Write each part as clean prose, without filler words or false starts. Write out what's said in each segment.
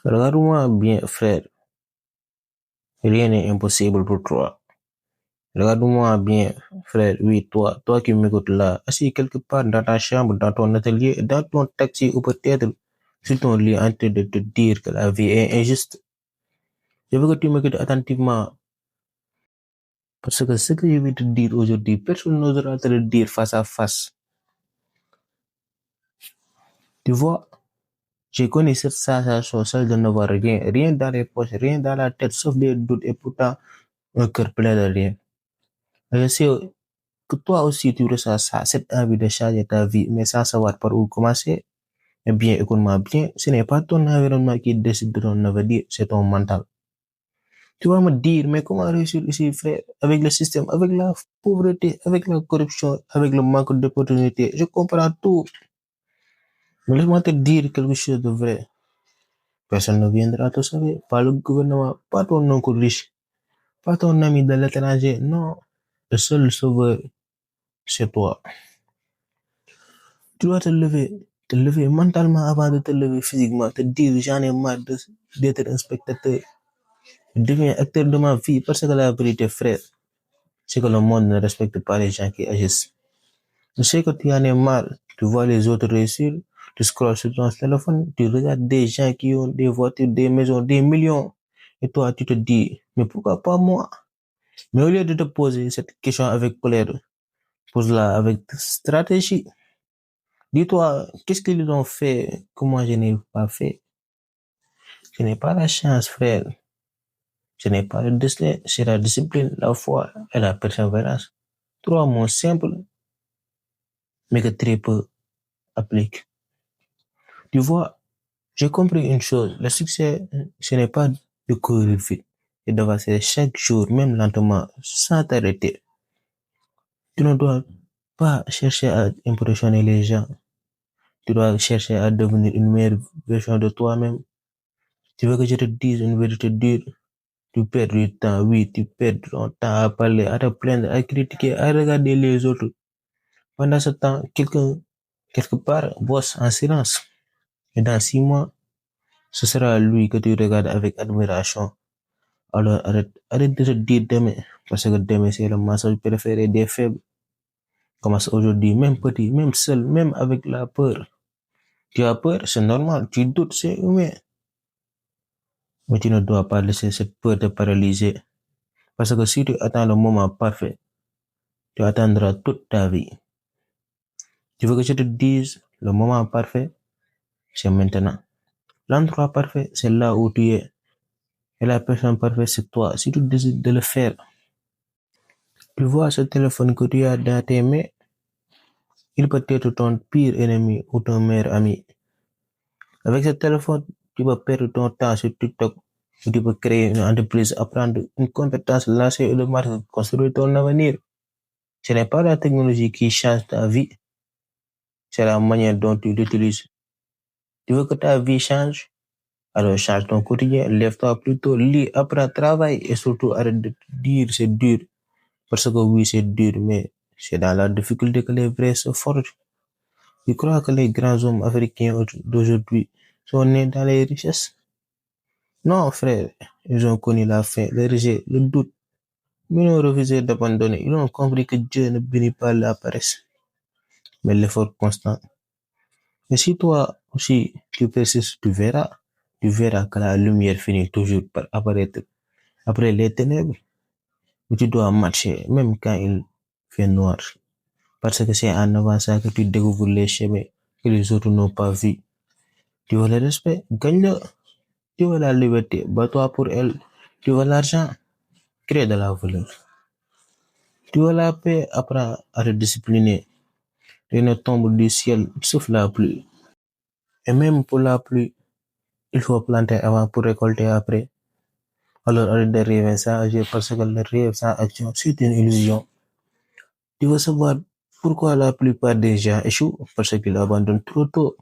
Regarde-moi bien, frère. Rien n'est impossible pour toi. Regarde-moi bien, frère. Oui, toi qui m'écoutes là, assis quelque part dans ta chambre, dans ton atelier, dans ton taxi ou peut-être sur ton lit en train de te dire que la vie est injuste. Je veux que tu m'écoutes attentivement parce que ce que je vais te dire aujourd'hui, personne n'osera te le dire face à face. Tu vois, j'ai connu cette sensation seule de n'avoir rien dans les poches, rien dans la tête, sauf des doutes et pourtant un cœur plein de rien. Je sais que toi aussi tu ressens ça, cette envie de changer ta vie, mais sans savoir par où commencer. Eh bien, écoute-moi bien, ce n'est pas ton environnement qui décide de ton avenir, c'est ton mental. Tu vas me dire, mais comment réussir ici, frère, avec le système, avec la pauvreté, avec la corruption, avec le manque d'opportunités. Je comprends tout. Mais laisse-moi te dire quelque chose de vrai. Personne ne viendra te sauver, pas le gouvernement, pas ton oncle riche, pas ton ami de l'étranger. Non, le seul sauveur, c'est toi. Tu dois te lever mentalement avant de te lever physiquement, te dire j'en ai marre d'être un spectateur. Je deviens acteur de ma vie parce que la vérité, frère, c'est que le monde ne respecte pas les gens qui agissent. Je sais que tu en es marre, tu vois les autres réussir, tu scrolles sur ton téléphone, tu regardes des gens qui ont des voitures, des maisons, des millions, et toi tu te dis, mais pourquoi pas moi? Mais au lieu de te poser cette question avec colère, pose-la avec stratégie. Dis-toi, qu'est-ce qu'ils ont fait que moi je n'ai pas fait? Ce n'est pas la chance, frère. Ce n'est pas le destin, c'est la discipline, la foi et la persévérance. Trois mots simples, mais que très peu appliquent. Tu vois, j'ai compris une chose. Le succès, ce n'est pas de courir vite et d'avancer chaque jour, même lentement, sans t'arrêter. Tu ne dois pas chercher à impressionner les gens. Tu dois chercher à devenir une meilleure version de toi-même. Tu veux que je te dise une vérité dure? Tu perds du temps, oui, tu perds ton temps à parler, à te plaindre, à critiquer, à regarder les autres. Pendant ce temps, quelqu'un, quelque part, bosse en silence. Et dans 6 mois, ce sera lui que tu regardes avec admiration. Alors arrête de te dire demain, parce que demain c'est le mensonge préféré des faibles. Commence aujourd'hui, même petit, même seul, même avec la peur. Tu as peur, c'est normal, tu doutes, c'est humain. Mais tu ne dois pas laisser cette peur te paralyser. Parce que si tu attends le moment parfait, tu attendras toute ta vie. Tu veux que je te dise, le moment parfait, c'est maintenant. L'endroit parfait, c'est là où tu es. Et la personne parfaite, c'est toi. Si tu décides de le faire, tu vois ce téléphone que tu as dans tes mains, il peut être ton pire ennemi ou ton meilleur ami. Avec ce téléphone, tu peux perdre ton temps sur TikTok, ou tu peux créer une entreprise, apprendre une compétence, lancer une marque, construire ton avenir. Ce n'est pas la technologie qui change ta vie, c'est la manière dont tu l'utilises. Tu veux que ta vie change? Alors change ton quotidien, lève-toi plus tôt, lis, apprends, travaille et surtout arrête de te dire c'est dur. Parce que oui, c'est dur, mais c'est dans la difficulté que les vrais se forgent. Je crois que les grands hommes africains d'aujourd'hui sont nés dans les richesses. Non, frère, ils ont connu la faim, le rejet, le doute, mais ils ont refusé d'abandonner. Ils ont compris que Dieu ne bénit pas la paresse, mais l'effort constant. Et si toi aussi tu persistes, tu verras que la lumière finit toujours par apparaître après les ténèbres. Mais tu dois marcher, même quand il fait noir. Parce que c'est en avançant que tu découvres les chemins que les autres n'ont pas vus. Tu veux le respect? Gagne-le. Tu veux la liberté? Bats-toi pour elle. Tu veux l'argent? Crée de la valeur. Tu veux la paix? Apprends à te discipliner. Rien ne tombe du ciel, sauf la pluie. Et même pour la pluie, il faut planter avant pour récolter après. Alors arrête de rêver sans agir parce que le rêve sans action, c'est une illusion. Tu veux savoir pourquoi la plupart des gens échouent? Parce qu'ils abandonnent trop tôt.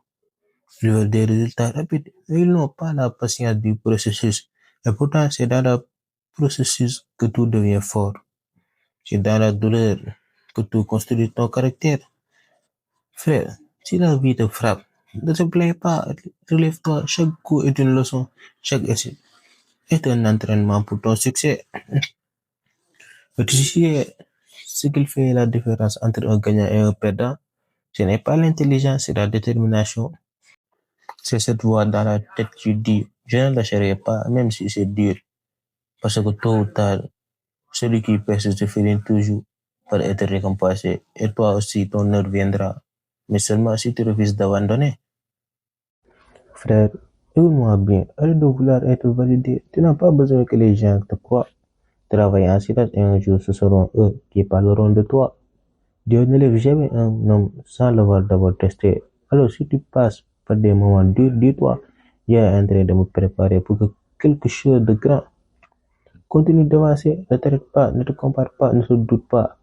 Ils veulent des résultats rapides, mais ils n'ont pas la patience du processus. Et pourtant, c'est dans le processus que tout devient fort. C'est dans la douleur que tout construit ton caractère. Frère, si la vie te frappe, Ne te plains pas, relève-toi. Chaque coup est une leçon. Chaque essai est un entraînement pour ton succès. Tu sais ce qu'il fait la différence entre un gagnant et un perdant? Ce n'est pas l'intelligence, c'est la détermination. C'est cette voix dans la tête qui dit, je ne lâcherai pas, même si c'est dur. Parce que tôt ou tard, celui qui persiste se finit toujours par être récompensé. Et toi aussi, ton heure viendra. Mais seulement si tu refuses d'abandonner. Frère, écoute-moi bien. Arrête de vouloir être validé. Tu n'as pas besoin que les gens te croient. Travaille en silence et un jour ce seront eux qui parleront de toi. Dieu ne lève jamais un homme sans l'avoir d'abord testé. Alors si tu passes par des moments durs, dis-toi, il est en train de me préparer pour quelque chose de grand. Continue d'avancer, ne t'arrête pas, ne te compare pas, ne te doute pas,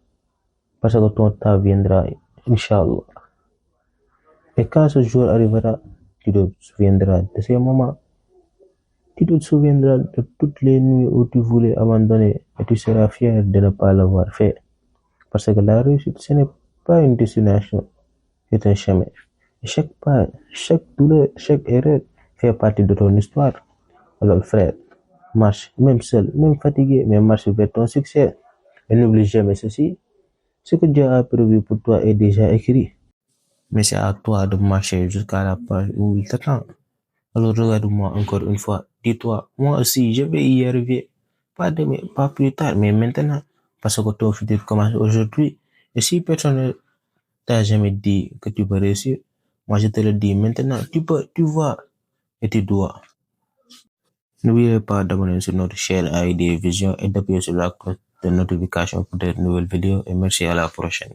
parce que ton temps viendra, Inch'Allah. Et quand ce jour arrivera, tu te souviendras de ces moments. Tu te souviendras de toutes les nuits où tu voulais abandonner et tu seras fier de ne pas l'avoir fait. Parce que la réussite, ce n'est pas une destination, c'est un chemin. Et chaque pas, chaque douleur, chaque erreur fait partie de ton histoire. Alors frère, marche, même seul, même fatigué, mais marche vers ton succès. Et n'oublie jamais ceci, ce que Dieu a prévu pour toi est déjà écrit. Mais c'est à toi de marcher jusqu'à la page où il t'attend. Alors regarde-moi encore une fois. Dis-toi, moi aussi, je vais y arriver. Pas demain, pas plus tard, mais maintenant. Parce que ton futur commence aujourd'hui. Et si personne ne t'a jamais dit que tu peux réussir, moi je te le dis maintenant. Tu peux, tu vois et tu dois. N'oubliez pas d'abonner sur notre chaîne ID Vision et d'appuyer sur la cloche de notification pour de nouvelles vidéos. Et merci à la prochaine.